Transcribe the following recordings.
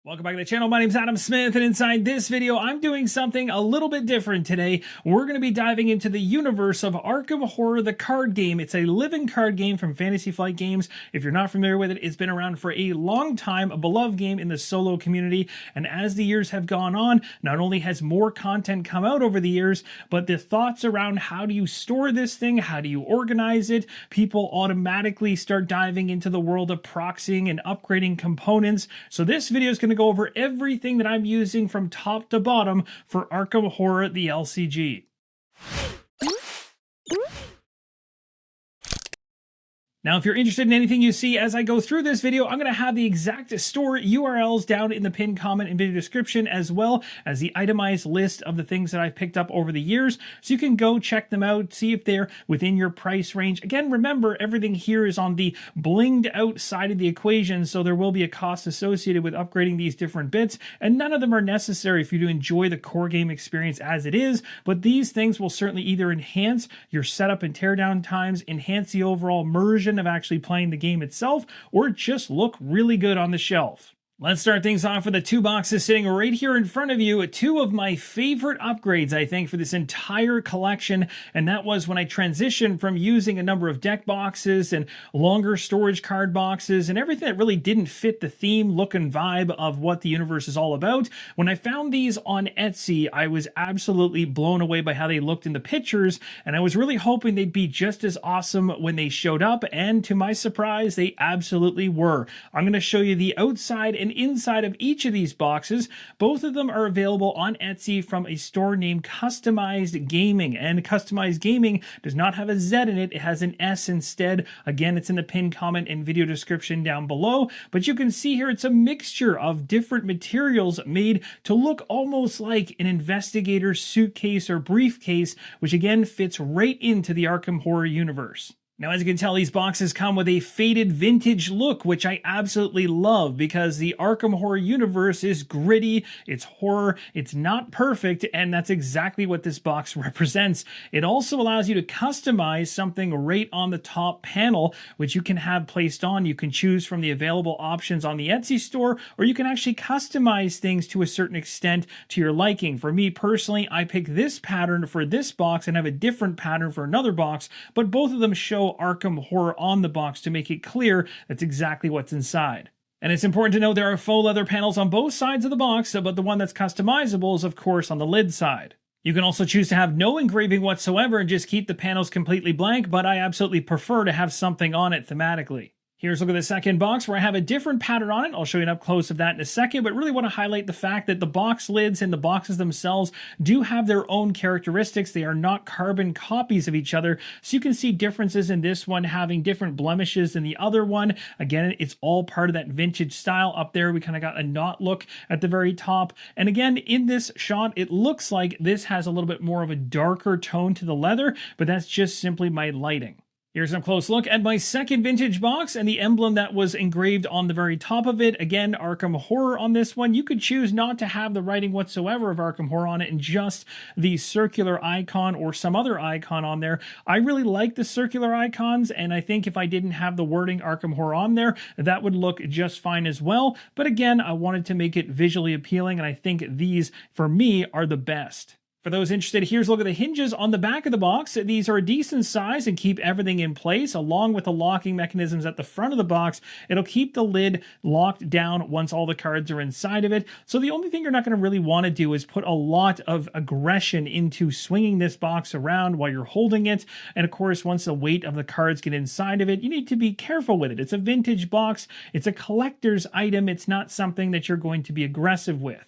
Welcome back to the channel. My name is Adam Smith, and inside this video, I'm doing something a little bit different today. We're going to be diving into the universe of Arkham Horror, the card game. It's a living card game from Fantasy Flight Games. If you're not familiar with it, it's been around for a long time, a beloved game in the solo community. And as the years have gone on, not only has more content come out over the years, but the thoughts around how do you store this thing, how do you organize it, people automatically start diving into the world of proxying and upgrading components. So this video is going to go over everything that I'm using from top to bottom for Arkham Horror the LCG. Now, if you're interested in anything you see as I go through this video, I'm going to have the exact store URLs down in the pinned comment and video description, as well as the itemized list of the things that I've picked up over the years. So you can go check them out, see if they're within your price range. Again, remember, everything here is on the blinged out side of the equation, so there will be a cost associated with upgrading these different bits, and none of them are necessary for you to enjoy the core game experience as it is, but these things will certainly either enhance your setup and teardown times, enhance the overall immersion of actually playing the game itself, or just look really good on the shelf. Let's start things off with the two boxes sitting right here in front of you. Two of my favorite upgrades, I think, for this entire collection, and that was when I transitioned from using a number of deck boxes and longer storage card boxes and everything that really didn't fit the theme, look, and vibe of what the universe is all about. When I found these on Etsy, I was absolutely blown away by how they looked in the pictures, and I was really hoping they'd be just as awesome when they showed up, and to my surprise, they absolutely were. I'm going to show you the outside and inside of each of these boxes. Both of them are available on Etsy from a store named Customisedgaming, and Customisedgaming does not have a Z in it, it has an S instead. Again, it's in the pinned comment and video description down below, but you can see here it's a mixture of different materials made to look almost like an Investigator suitcase or briefcase, which again fits right into the Arkham Horror universe. Now, as you can tell, these boxes come with a faded vintage look, which I absolutely love because the Arkham Horror universe is gritty, it's horror, it's not perfect, and that's exactly what this box represents. It also allows you to customize something right on the top panel, which you can have placed on. You can choose from the available options on the Etsy store, or you can actually customize things to a certain extent to your liking. For me personally, I pick this pattern for this box and have a different pattern for another box, but both of them show Arkham Horror on the box to make it clear that's exactly what's inside. And it's important to note there are faux leather panels on both sides of the box, but the one that's customizable is of course on the lid side. You can also choose to have no engraving whatsoever and just keep the panels completely blank, but I absolutely prefer to have something on it thematically. Here's a look at the second box where I have a different pattern on it. I'll show you an up close of that in a second, but really want to highlight the fact that the box lids and the boxes themselves do have their own characteristics. They are not carbon copies of each other, so you can see differences in this one having different blemishes than the other one. Again, it's all part of that vintage style. Up there, we kind of got a knot look at the very top. And again, in this shot, it looks like this has a little bit more of a darker tone to the leather, but that's just simply my lighting. Here's a close look at my second vintage box and the emblem that was engraved on the very top of it. Again, Arkham Horror on this one. You could choose not to have the writing whatsoever of Arkham Horror on it and just the circular icon or some other icon on there. I really like the circular icons, and I think if I didn't have the wording Arkham Horror on there, that would look just fine as well. But again, I wanted to make it visually appealing, and I think these, for me, are the best. For those interested, here's a look at the hinges on the back of the box. These are a decent size and keep everything in place, along with the locking mechanisms at the front of the box. It'll keep the lid locked down once all the cards are inside of it. So the only thing you're not going to really want to do is put a lot of aggression into swinging this box around while you're holding it. And of course, once the weight of the cards get inside of it, you need to be careful with it. It's a vintage box. It's a collector's item. It's not something that you're going to be aggressive with.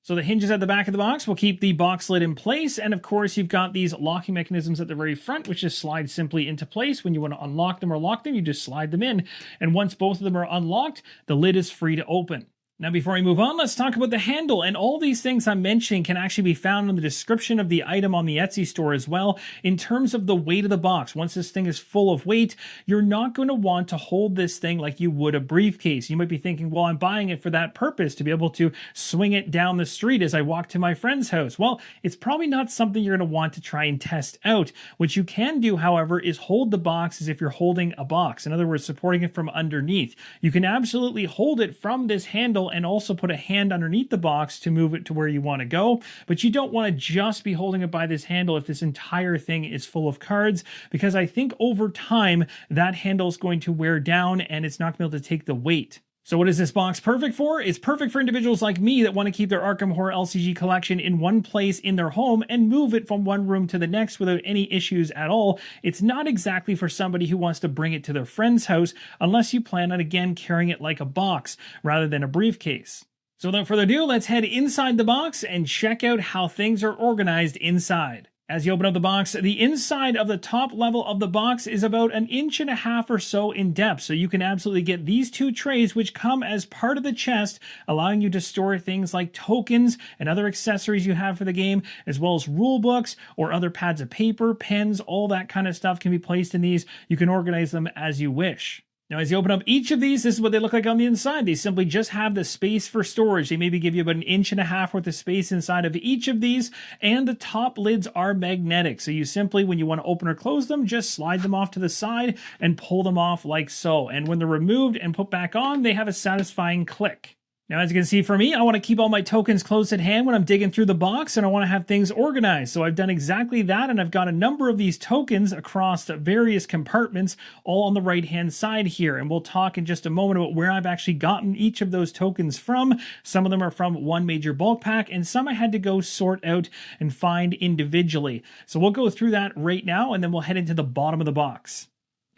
So the hinges at the back of the box will keep the box lid in place, and of course you've got these locking mechanisms at the very front, which just slide simply into place. When you want to unlock them or lock them, you just slide them in, and once both of them are unlocked, the lid is free to open. Now, before we move on, let's talk about the handle, and all these things I'm mentioning can actually be found in the description of the item on the Etsy store as well. In terms of the weight of the box, once this thing is full of weight, you're not going to want to hold this thing like you would a briefcase. You might be thinking, well, I'm buying it for that purpose, to be able to swing it down the street as I walk to my friend's house. Well, it's probably not something you're going to want to try and test out. What you can do, however, is hold the box as if you're holding a box. In other words, supporting it from underneath. You can absolutely hold it from this handle handle and also put a hand underneath the box to move it to where you want to go. But you don't want to just be holding it by this handle if this entire thing is full of cards, because I think over time that handle is going to wear down and it's not going to be able to take the weight. So what is this box perfect for? It's perfect for individuals like me that want to keep their Arkham Horror LCG collection in one place in their home and move it from one room to the next without any issues at all. It's not exactly for somebody who wants to bring it to their friend's house unless you plan on, again, carrying it like a box rather than a briefcase. So without further ado, let's head inside the box and check out how things are organized inside. As you open up the box, the inside of the top level of the box is about 1.5 inches or so in depth, so you can absolutely get these 2 trays which come as part of the chest, allowing you to store things like tokens and other accessories you have for the game, as well as rule books or other pads of paper, pens, all that kind of stuff can be placed in these. You can organize them as you wish. Now, as you open up each of these, this is what they look like on the inside. They simply just have the space for storage. They maybe give you about 1.5 inches worth of space inside of each of these, and the top lids are magnetic. So you simply, when you want to open or close them, just slide them off to the side and pull them off like so. And when they're removed and put back on, they have a satisfying click. Now, as you can see for me, I want to keep all my tokens close at hand when I'm digging through the box, and I want to have things organized. So I've done exactly that, and I've got a number of these tokens across various compartments, all on the right-hand side here. And we'll talk in just a moment about where I've actually gotten each of those tokens from. Some of them are from one major bulk pack, and some I had to go sort out and find individually. So we'll go through that right now, and then we'll head into the bottom of the box.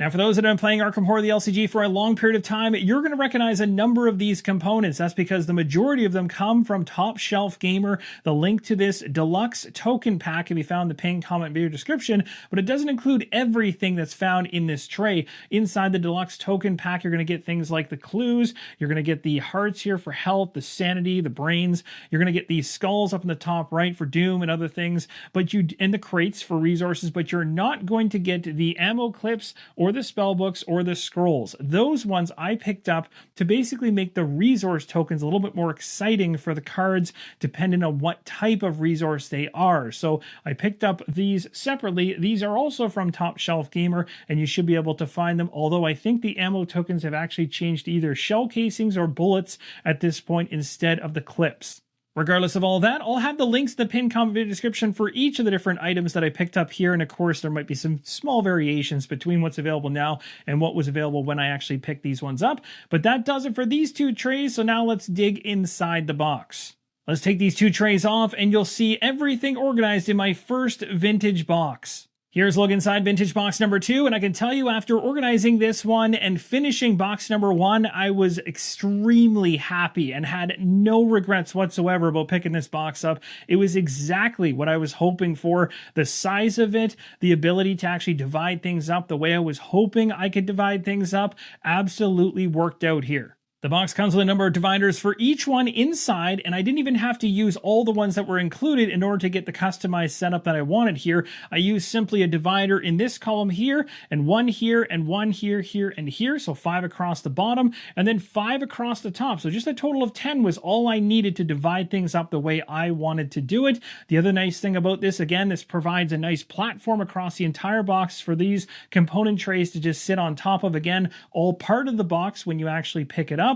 Now, for those that have been playing Arkham Horror the LCG for a long period of time, you're going to recognize a number of these components. That's because the majority of them come from Top Shelf Gamer. The link to this Deluxe token pack can be found in the pinned comment video description, but it doesn't include everything that's found in this tray. Inside the Deluxe token pack, you're going to get things like the clues. You're going to get the hearts here for health, the sanity, the brains. You're going to get these skulls up in the top right for doom and other things, and the crates for resources, but you're not going to get the ammo clips or the spell books or the scrolls. Those ones I picked up to basically make the resource tokens a little bit more exciting for the cards, depending on what type of resource they are. So I picked up these separately. These are also from Top Shelf Gamer, and you should be able to find them, although I think the ammo tokens have actually changed to either shell casings or bullets at this point instead of the clips. Regardless of all that, I'll have the links in the pinned comment video description for each of the different items that I picked up here, and of course there might be some small variations between what's available now and what was available when I actually picked these ones up. But that does it for these 2 trays, so now let's dig inside the box. Let's take these 2 trays off and you'll see everything organized in my first vintage box. Here's a look inside vintage box number 2, and I can tell you after organizing this one and finishing box number 1, I was extremely happy and had no regrets whatsoever about picking this box up. It was exactly what I was hoping for. The size of it, the ability to actually divide things up the way I was hoping I could divide things up, absolutely worked out here. The box comes with a number of dividers for each one inside, and I didn't even have to use all the ones that were included in order to get the customized setup that I wanted here. I used simply a divider in this column here, and one here, and one here, here, and here, so 5 across the bottom, and then 5 across the top. So just a total of 10 was all I needed to divide things up the way I wanted to do it. The other nice thing about this, again, this provides a nice platform across the entire box for these component trays to just sit on top of. Again, all part of the box when you actually pick it up.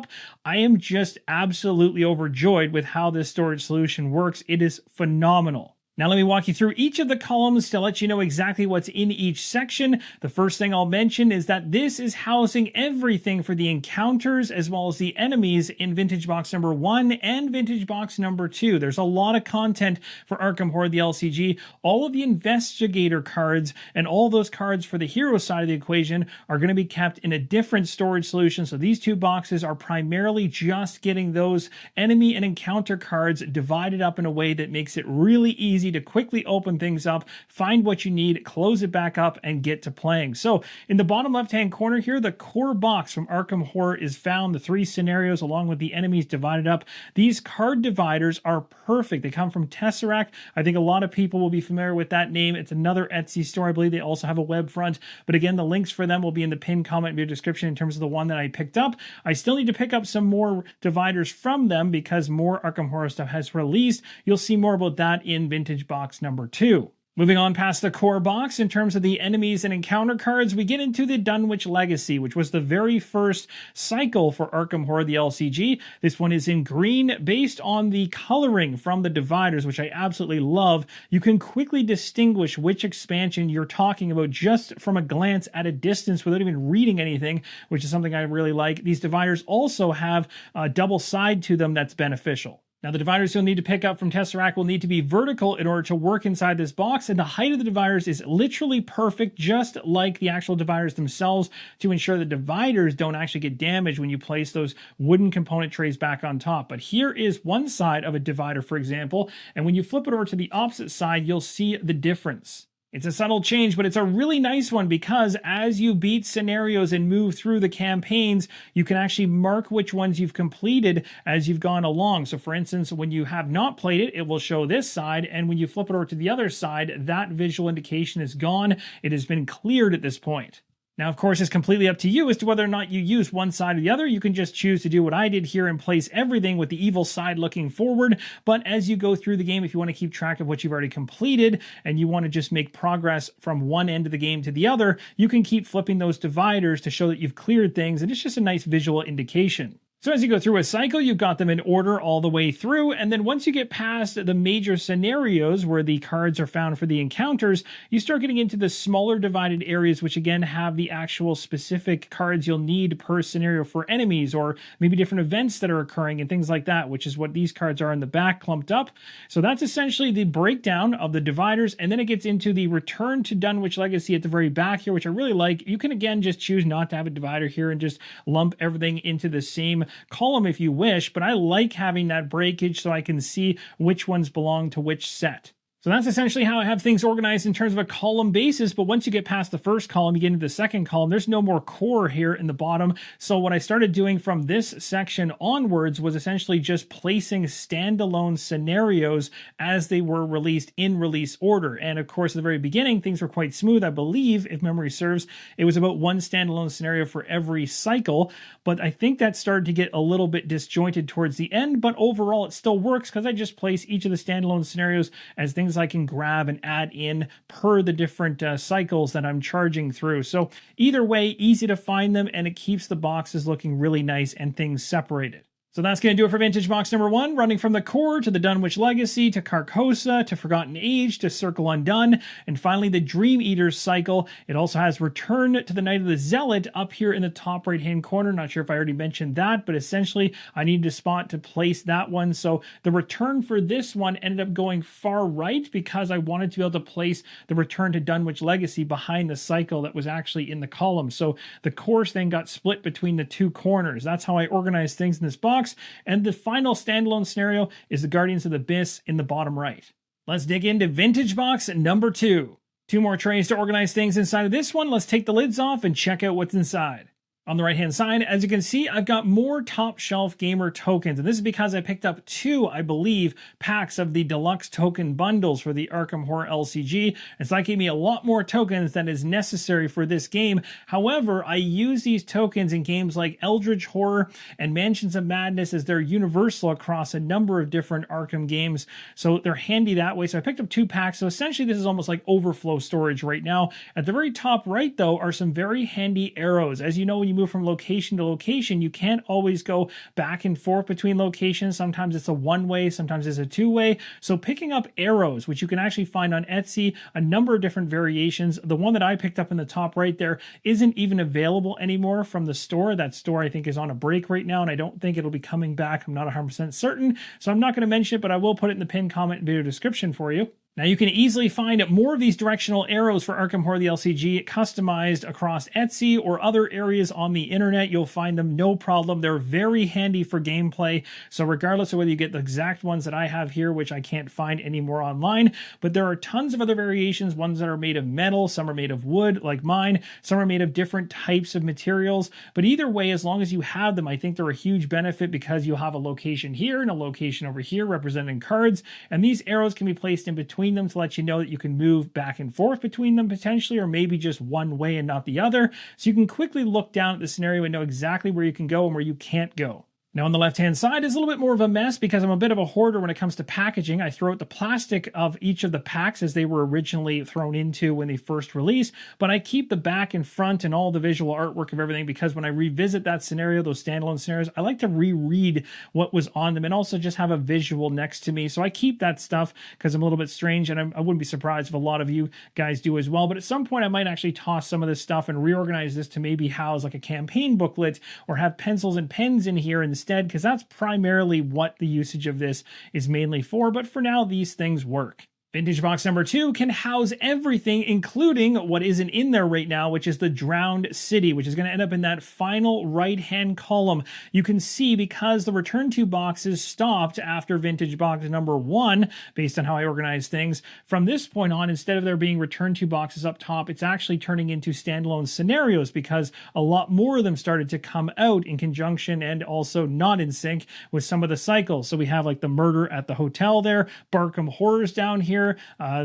I am just absolutely overjoyed with how this storage solution works. It is phenomenal. Now let me walk you through each of the columns to let you know exactly what's in each section. The first thing I'll mention is that this is housing everything for the encounters as well as the enemies in Vintage Box number 1 and Vintage Box number 2. There's a lot of content for Arkham Horror the LCG. All of the Investigator cards and all those cards for the hero side of the equation are going to be kept in a different storage solution. So these 2 boxes are primarily just getting those enemy and encounter cards divided up in a way that makes it really easy to quickly open things up, find what you need, close it back up, and get to playing. So in the bottom left-hand corner here, the core box from Arkham Horror is found, the 3 scenarios along with the enemies divided up. These card dividers are perfect. They come from Tesseract. I think a lot of people will be familiar with that name. It's another Etsy store. I believe they also have a web front, but again, the links for them will be in the pinned comment video description in terms of the one that I picked up. I still need to pick up some more dividers from them because more Arkham Horror stuff has released. You'll see more about that in Vintage Box number 2. Moving on past the core box, in terms of the enemies and encounter cards, we get into the Dunwich Legacy, which was the very first cycle for Arkham Horror the LCG. This one is in green, based on the coloring from the dividers, which I absolutely love. You can quickly distinguish which expansion you're talking about just from a glance at a distance without even reading anything, which is something I really like. These dividers also have a double side to them that's beneficial. Now, the dividers you'll need to pick up from Tesseract will need to be vertical in order to work inside this box, and the height of the dividers is literally perfect, just like the actual dividers themselves, to ensure the dividers don't actually get damaged when you place those wooden component trays back on top. But here is one side of a divider, for example, and when you flip it over to the opposite side, you'll see the difference. It's a subtle change, but it's a really nice one because as you beat scenarios and move through the campaigns, you can actually mark which ones you've completed as you've gone along. So for instance, when you have not played it, it will show this side, and when you flip it over to the other side, that visual indication is gone. It has been cleared at this point. Now, of course, it's completely up to you as to whether or not you use one side or the other. You can just choose to do what I did here and place everything with the evil side looking forward. But as you go through the game, if you want to keep track of what you've already completed and you want to just make progress from one end of the game to the other, you can keep flipping those dividers to show that you've cleared things, and it's just a nice visual indication. So as you go through a cycle, you've got them in order all the way through, and then once you get past the major scenarios where the cards are found for the encounters, you start getting into the smaller divided areas, which again have the actual specific cards you'll need per scenario for enemies, or maybe different events that are occurring and things like that, which is what these cards are in the back clumped up. So that's essentially the breakdown of the dividers, and then it gets into the Return to Dunwich Legacy at the very back here, which I really like. You can again just choose not to have a divider here and just lump everything into the same column if you wish, but I like having that breakage so I can see which ones belong to which set. So that's essentially how I have things organized in terms of a column basis, but once you get past the first column, you get into the second column, there's no more core here in the bottom. So what I started doing from this section onwards was essentially just placing standalone scenarios as they were released in release order. And of course, at the very beginning, things were quite smooth. I believe, if memory serves, it was about one standalone scenario for every cycle, but I think that started to get a little bit disjointed towards the end, but overall it still works because I just place each of the standalone scenarios as things I can grab and add in per the different cycles that I'm charging through. So either way, easy to find them, and it keeps the boxes looking really nice and things separated. So that's going to do it for Vintage Box number 1, running from the core to the Dunwich Legacy to Carcosa to Forgotten Age to Circle Undone, and finally the Dream Eaters cycle. It also has Return to the Night of the Zealot up here in the top right hand corner. Not sure if I already mentioned that, but essentially I needed a spot to place that one. So the return for this one ended up going far right because I wanted to be able to place the Return to Dunwich Legacy behind the cycle that was actually in the column. So the course then got split between the two corners. That's how I organized things in this box. And the final standalone scenario is the Guardians of the Abyss in the bottom right. Let's dig into Vintage Box number 2. 2 more trays to organize things inside of this one. Let's take the lids off and check out what's inside. On the right-hand side, as you can see, I've got more top shelf gamer tokens, and this is because I picked up 2, I believe, packs of the Deluxe token bundles for the Arkham Horror LCG, and so that gave me a lot more tokens than is necessary for this game. However, I use these tokens in games like Eldritch Horror and Mansions of Madness as they're universal across a number of different Arkham games, so they're handy that way. So I picked up 2 packs, so essentially this is almost like overflow storage right now. At the very top right, though, are some very handy arrows. As you know, when you move from location to location, you can't always go back and forth between locations. Sometimes it's a one-way, sometimes it's a two-way. So picking up arrows, which you can actually find on Etsy, a number of different variations. The one that I picked up in the top right there isn't even available anymore from the store. That store, I think, is on a break right now, and I don't think it'll be coming back. I'm not 100% certain, so I'm not going to mention it, but I will put it in the pinned comment and video description for you. Now you can easily find more of these directional arrows for Arkham Horror the LCG customized across Etsy or other areas on the internet. You'll find them no problem. They're very handy for gameplay. So regardless of whether you get the exact ones that I have here, which I can't find anymore online, but there are tons of other variations, ones that are made of metal, some are made of wood like mine, some are made of different types of materials. But either way, as long as you have them, I think they're a huge benefit because you'll have a location here and a location over here representing cards. And these arrows can be placed in between them to let you know that you can move back and forth between them potentially, or maybe just one way and not the other. So you can quickly look down at the scenario and know exactly where you can go and where you can't go. Now on the left-hand side is a little bit more of a mess because I'm a bit of a hoarder when it comes to packaging. I throw out the plastic of each of the packs as they were originally thrown into when they first released, but I keep the back and front and all the visual artwork of everything because when I revisit that scenario, those standalone scenarios, I like to reread what was on them and also just have a visual next to me. So I keep that stuff because I'm a little bit strange, and I wouldn't be surprised if a lot of you guys do as well. But at some point I might actually toss some of this stuff and reorganize this to maybe house like a campaign booklet or have pencils and pens in here instead, because that's primarily what the usage of this is mainly for. But for now, these things work. Vintage box number 2 can house everything, including what isn't in there right now, which is the Drowned City, which is going to end up in that final right-hand column. You can see because the return to boxes stopped after vintage box number 1, based on how I organize things, from this point on, instead of there being return to boxes up top, it's actually turning into standalone scenarios because a lot more of them started to come out in conjunction and also not in sync with some of the cycles. So we have like the Murder at the Hotel there, Arkham Horrors down here.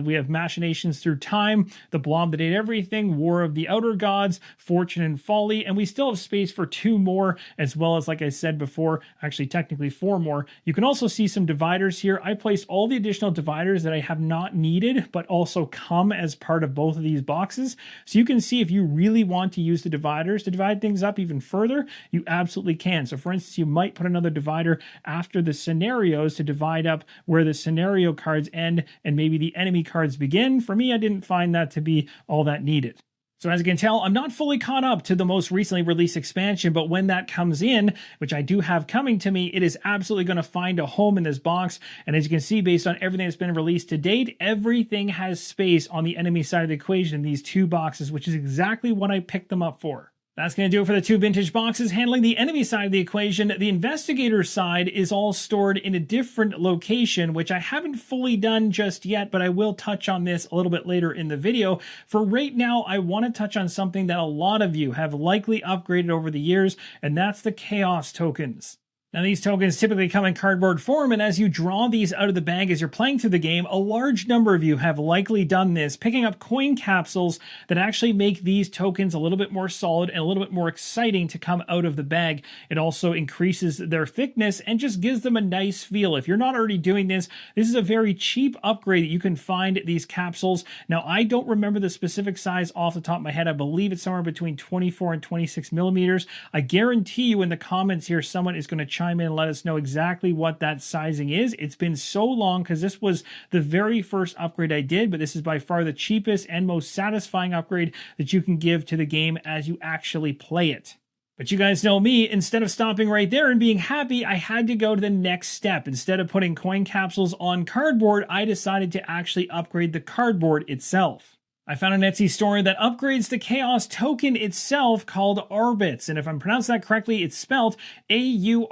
We have Machinations Through Time, The Blob That Ate Everything, War of the Outer Gods, Fortune and Folly, and we still have space for 2 more, as well as, like I said before, actually technically 4 more. You can also see some dividers here. I placed all the additional dividers that I have not needed, but also come as part of both of these boxes. So you can see if you really want to use the dividers to divide things up even further, you absolutely can. So for instance, you might put another divider after the scenarios to divide up where the scenario cards end and maybe the enemy cards begin. For me, I didn't find that to be all that needed. So as you can tell, I'm not fully caught up to the most recently released expansion, but when that comes in, which I do have coming to me, it is absolutely going to find a home in this box. And as you can see, based on everything that's been released to date, everything has space on the enemy side of the equation in these 2 boxes, which is exactly what I picked them up for. That's going to do it for the 2 vintage boxes handling the enemy side of the equation. The Investigator side is all stored in a different location, which I haven't fully done just yet, but I will touch on this a little bit later in the video. For right now, I want to touch on something that a lot of you have likely upgraded over the years, and that's the Chaos tokens. Now these tokens typically come in cardboard form, and as you draw these out of the bag as you're playing through the game, a large number of you have likely done this, picking up coin capsules that actually make these tokens a little bit more solid and a little bit more exciting to come out of the bag. It also increases their thickness and just gives them a nice feel. If you're not already doing this, this is a very cheap upgrade that you can find these capsules. Now I don't remember the specific size off the top of my head. I believe it's somewhere between 24 and 26 millimeters. I guarantee you in the comments here, someone is going to chime in and let us know exactly what that sizing is. It's been so long because this was the very first upgrade I did, but this is by far the cheapest and most satisfying upgrade that you can give to the game as you actually play it. But you guys know me, instead of stopping right there and being happy, I had to go to the next step. Instead of putting coin capsules on cardboard, I decided to actually upgrade the cardboard itself. I found an Etsy store that upgrades the Chaos token itself called Arbits. And if I'm pronouncing that correctly, it's spelled A-U-R-B-I-T-S.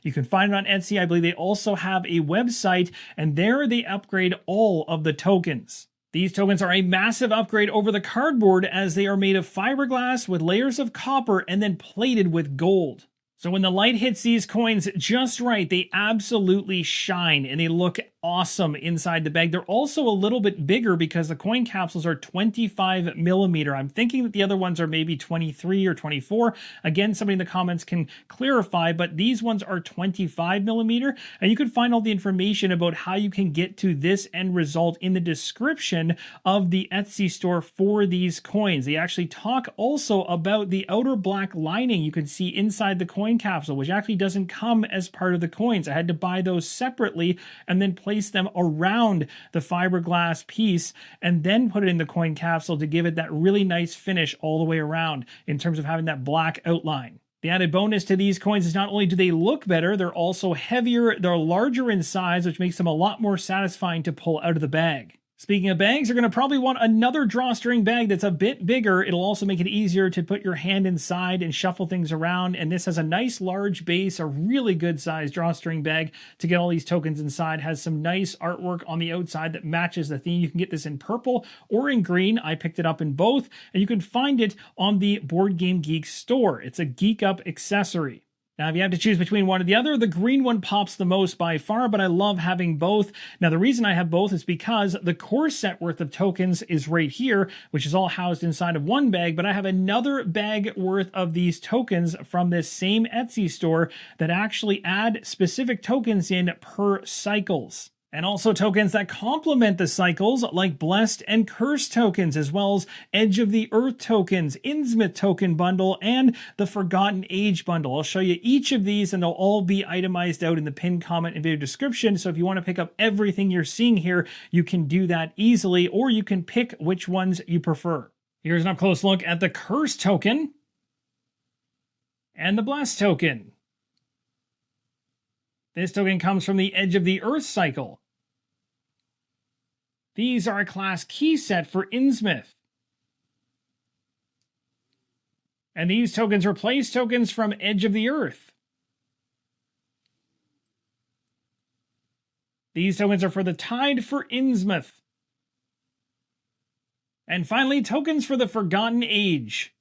You can find it on Etsy. I believe they also have a website, and there they upgrade all of the tokens. These tokens are a massive upgrade over the cardboard as they are made of fiberglass with layers of copper and then plated with gold. So when the light hits these coins just right, they absolutely shine and they look awesome inside the bag. They're also a little bit bigger because the coin capsules are 25 millimeter. I'm thinking that the other ones are maybe 23 or 24. Again, somebody in the comments can clarify, but these ones are 25 millimeter. And you can find all the information about how you can get to this end result in the description of the Etsy store for these coins. They actually talk also about the outer black lining you can see inside the coin capsule, which actually doesn't come as part of the coins. I had to buy those separately and then place them around the fiberglass piece and then put it in the coin capsule to give it that really nice finish all the way around in terms of having that black outline. The added bonus to these coins is not only do they look better, they're also heavier, they're larger in size, which makes them a lot more satisfying to pull out of the bag. Speaking of bags, you're going to probably want another drawstring bag that's a bit bigger. It'll also make it easier to put your hand inside and shuffle things around. And this has a nice large base, a really good sized drawstring bag to get all these tokens inside. Has some nice artwork on the outside that matches the theme. You can get this in purple or in green. I picked it up in both, and you can find it on the Board Game Geek store. It's a Geek Up accessory. Now, if you have to choose between one or the other, the green one pops the most by far, but I love having both. Now, the reason I have both is because the core set worth of tokens is right here, which is all housed inside of one bag, but I have another bag worth of these tokens from this same Etsy store that actually add specific tokens in per cycles. And also tokens that complement the cycles, like Blessed and Cursed tokens, as well as Edge of the Earth tokens, Innsmouth token bundle, and the Forgotten Age bundle. I'll show you each of these, and they'll all be itemized out in the pinned comment and video description. So if you want to pick up everything you're seeing here, you can do that easily, or you can pick which ones you prefer. Here's an up-close look at the Cursed token and the Blessed token. This token comes from the Edge of the Earth cycle. These are a class key set for Innsmouth. And these tokens replace tokens from Edge of the Earth. These tokens are for the Tide for Innsmouth. And finally, tokens for the Forgotten Age.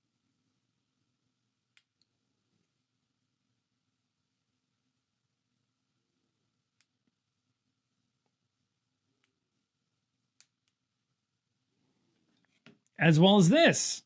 As well as this.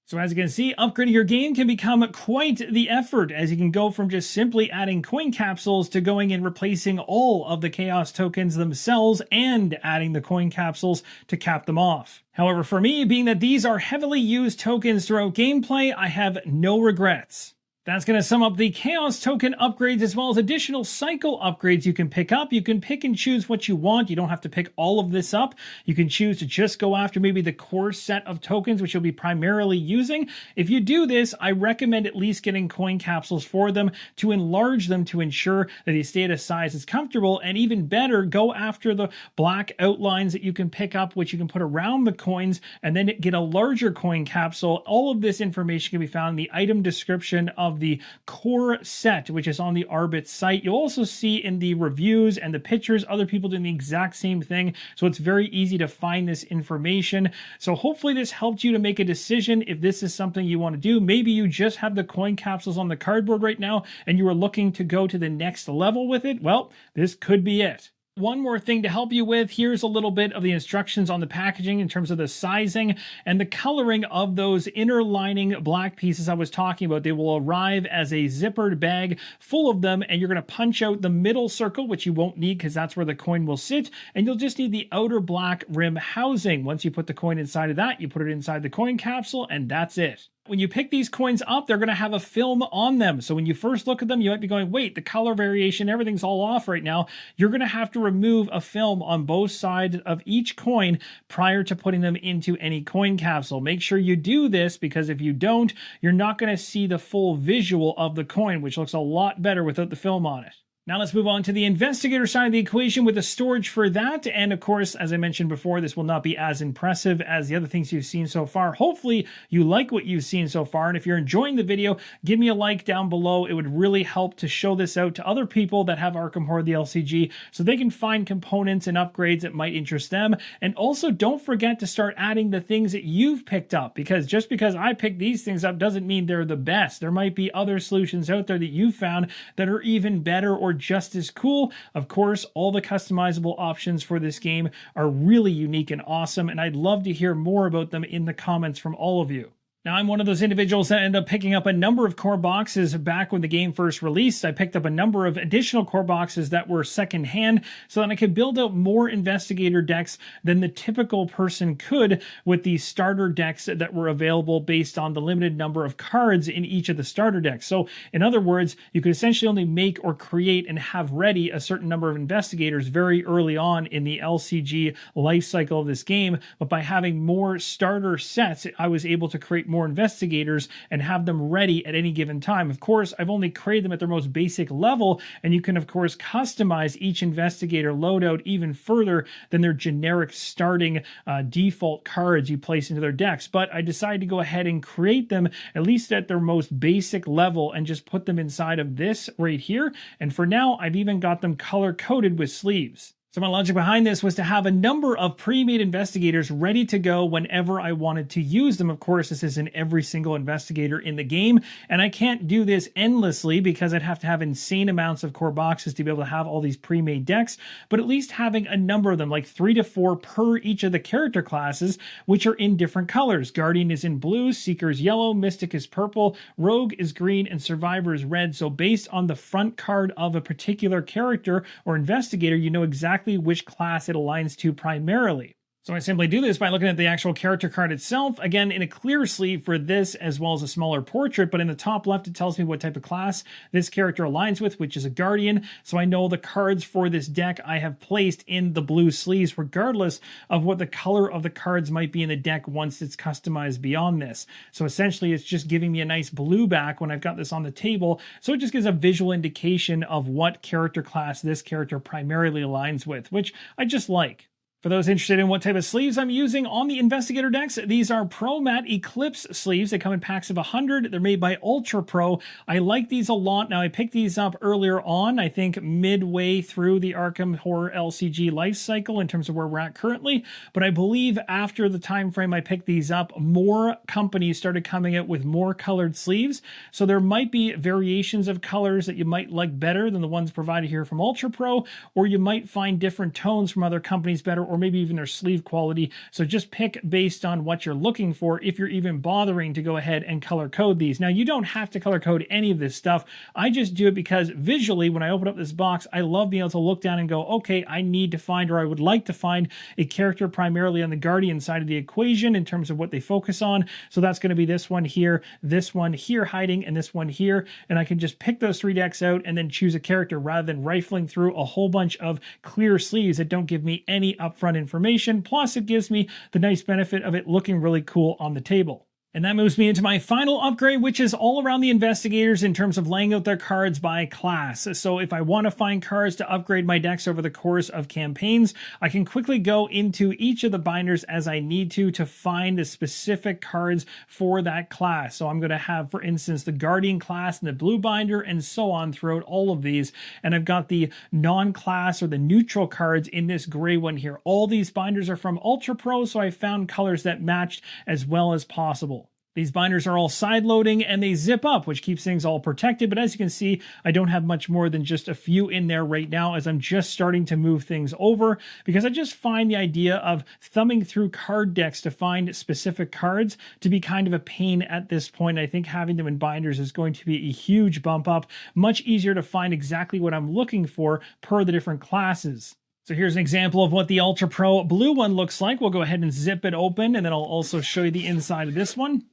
So as you can see, upgrading your game can become quite the effort, as you can go from just simply adding coin capsules to going and replacing all of the chaos tokens themselves and adding the coin capsules to cap them off. However, for me, being that these are heavily used tokens throughout gameplay, I have no regrets. That's going to sum up the Chaos token upgrades as well as additional cycle upgrades you can pick up. You can pick and choose what you want. You don't have to pick all of this up. You can choose to just go after maybe the core set of tokens, which you'll be primarily using. If you do this, I recommend at least getting coin capsules for them to enlarge them to ensure that they stay at a size that's comfortable. And even better, go after the black outlines that you can pick up, which you can put around the coins, and then get a larger coin capsule. All of this information can be found in the item description of the core set, which is on the Arbit site. You'll also see in the reviews and the pictures other people doing the exact same thing, so it's very easy to find this information. So hopefully this helped you to make a decision if this is something you want to do. Maybe you just have the coin capsules on the cardboard right now and you are looking to go to the next level with it. Well, this could be it. One more thing to help you with, here's a little bit of the instructions on the packaging in terms of the sizing and the coloring of those inner lining black pieces I was talking about. They will arrive as a zippered bag full of them, and you're going to punch out the middle circle, which you won't need because that's where the coin will sit, and you'll just need the outer black rim housing. Once you put the coin inside of that, you put it inside the coin capsule, and that's it. When you pick these coins up, they're going to have a film on them. So when you first look at them, you might be going, wait, the color variation, everything's all off right now. You're going to have to remove a film on both sides of each coin prior to putting them into any coin capsule. Make sure you do this, because if you don't, you're not going to see the full visual of the coin, which looks a lot better without the film on it. Now let's move on to the Investigator side of the equation with the storage for that. And of course, as I mentioned before, this will not be as impressive as the other things you've seen so far. Hopefully you like what you've seen so far. And if you're enjoying the video, give me a like down below. It would really help to show this out to other people that have Arkham Horror LCG so they can find components and upgrades that might interest them. And also don't forget to start adding the things that you've picked up, because just because I picked these things up doesn't mean they're the best. There might be other solutions out there that you found that are even better or just as cool. Of course, all the customizable options for this game are really unique and awesome, and I'd love to hear more about them in the comments from all of you. Now, I'm one of those individuals that ended up picking up a number of core boxes back when the game first released. I picked up a number of additional core boxes that were secondhand so that I could build out more Investigator decks than the typical person could with the starter decks that were available based on the limited number of cards in each of the starter decks. So, in other words, you could essentially only make or create and have ready a certain number of Investigators very early on in the LCG life cycle of this game. But by having more starter sets, I was able to create more Investigators and have them ready at any given time. Of course, I've only created them at their most basic level, and you can of course customize each Investigator loadout even further than their generic starting default cards you place into their decks. But I decided to go ahead and create them at least at their most basic level and just put them inside of this right here. And for now, I've even got them color coded with sleeves. So my logic behind this was to have a number of pre-made investigators ready to go whenever I wanted to use them. Of course, this isn't every single investigator in the game, and I can't do this endlessly because I'd have to have insane amounts of core boxes to be able to have all these pre-made decks, but at least having a number of them, like 3 to 4 per each of the character classes, which are in different colors. Guardian is in blue, Seeker is yellow, Mystic is purple, Rogue is green, and Survivor is red. So based on the front card of a particular character or investigator, you know exactly which class it aligns to primarily. So I simply do this by looking at the actual character card itself, again in a clear sleeve for this as well as a smaller portrait, but in the top left it tells me what type of class this character aligns with, which is a Guardian, so I know the cards for this deck I have placed in the blue sleeves regardless of what the color of the cards might be in the deck once it's customized beyond this. So essentially it's just giving me a nice blue back when I've got this on the table, so it just gives a visual indication of what character class this character primarily aligns with, which I just like. For those interested in what type of sleeves I'm using on the Investigator decks, these are Pro Matte Eclipse sleeves. They come in packs of 100. They're made by Ultra Pro. I like these a lot. Now, I picked these up earlier on, I think midway through the Arkham Horror LCG life cycle in terms of where we're at currently, but I believe after the time frame I picked these up, more companies started coming out with more colored sleeves. So there might be variations of colors that you might like better than the ones provided here from Ultra Pro, or you might find different tones from other companies better, or maybe even their sleeve quality. So just pick based on what you're looking for if you're even bothering to go ahead and color code these. Now, you don't have to color code any of this stuff. I just do it because visually, when I open up this box, I love being able to look down and go, okay, I need to find, or I would like to find a character primarily on the Guardian side of the equation in terms of what they focus on. So that's going to be this one here hiding, and this one here. And I can just pick those 3 decks out and then choose a character rather than rifling through a whole bunch of clear sleeves that don't give me any upfront information. Plus, it gives me the nice benefit of it looking really cool on the table. And that moves me into my final upgrade, which is all around the investigators in terms of laying out their cards by class. So if I want to find cards to upgrade my decks over the course of campaigns, I can quickly go into each of the binders as I need to find the specific cards for that class. So I'm going to have, for instance, the Guardian class in the blue binder and so on throughout all of these. And I've got the non-class or the neutral cards in this gray one here. All these binders are from Ultra Pro, so I found colors that matched as well as possible. These binders are all side loading and they zip up, which keeps things all protected. But as you can see, I don't have much more than just a few in there right now as I'm just starting to move things over, because I just find the idea of thumbing through card decks to find specific cards to be kind of a pain at this point. I think having them in binders is going to be a huge bump up, much easier to find exactly what I'm looking for per the different classes. So here's an example of what the Ultra Pro blue one looks like. We'll go ahead and zip it open, and then I'll also show you the inside of this one.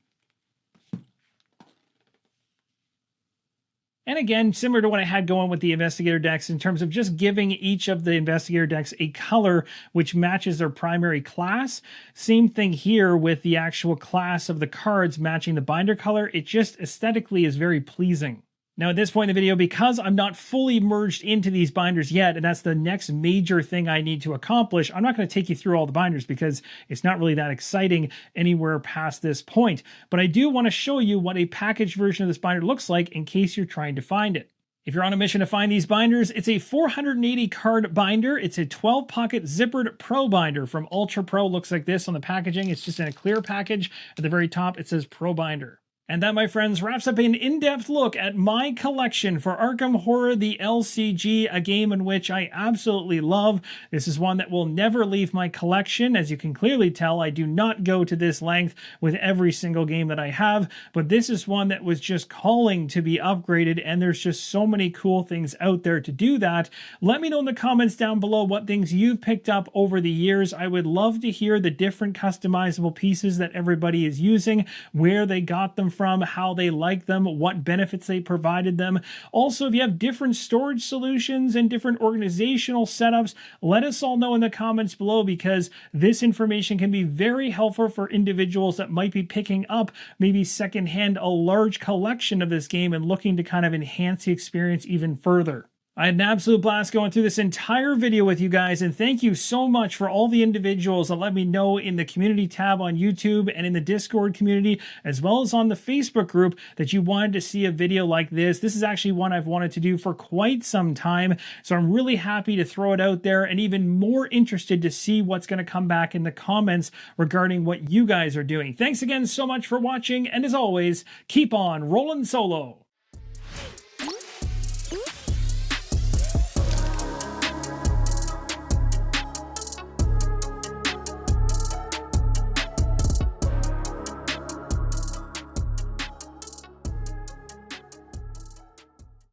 And again, similar to what I had going with the Investigator decks in terms of just giving each of the Investigator decks a color which matches their primary class. Same thing here with the actual class of the cards matching the binder color. It just aesthetically is very pleasing. Now at this point in the video, because I'm not fully merged into these binders yet, and that's the next major thing I need to accomplish, I'm not going to take you through all the binders because it's not really that exciting anywhere past this point. But I do want to show you what a packaged version of this binder looks like in case you're trying to find it. If you're on a mission to find these binders, it's a 480 card binder. It's a 12 pocket zippered Pro binder from Ultra Pro. Looks like this on the packaging. It's just in a clear package. At the very top, it says Pro binder. And that, my friends, wraps up an in-depth look at my collection for Arkham Horror the LCG, a game in which I absolutely love. This is one that will never leave my collection. As you can clearly tell, I do not go to this length with every single game that I have, but this is one that was just calling to be upgraded, and there's just so many cool things out there to do that. Let me know in the comments down below what things you've picked up over the years. I would love to hear the different customizable pieces that everybody is using, where they got them from, how they like them, what benefits they provided them. Also, if you have different storage solutions and different organizational setups, let us all know in the comments below, because this information can be very helpful for individuals that might be picking up maybe secondhand a large collection of this game and looking to kind of enhance the experience even further. I had an absolute blast going through this entire video with you guys, and thank you so much for all the individuals that let me know in the community tab on YouTube and in the Discord community, as well as on the Facebook group, that you wanted to see a video like this. This is actually one I've wanted to do for quite some time, so I'm really happy to throw it out there, and even more interested to see what's going to come back in the comments regarding what you guys are doing. Thanks again so much for watching, and as always, keep on rolling solo.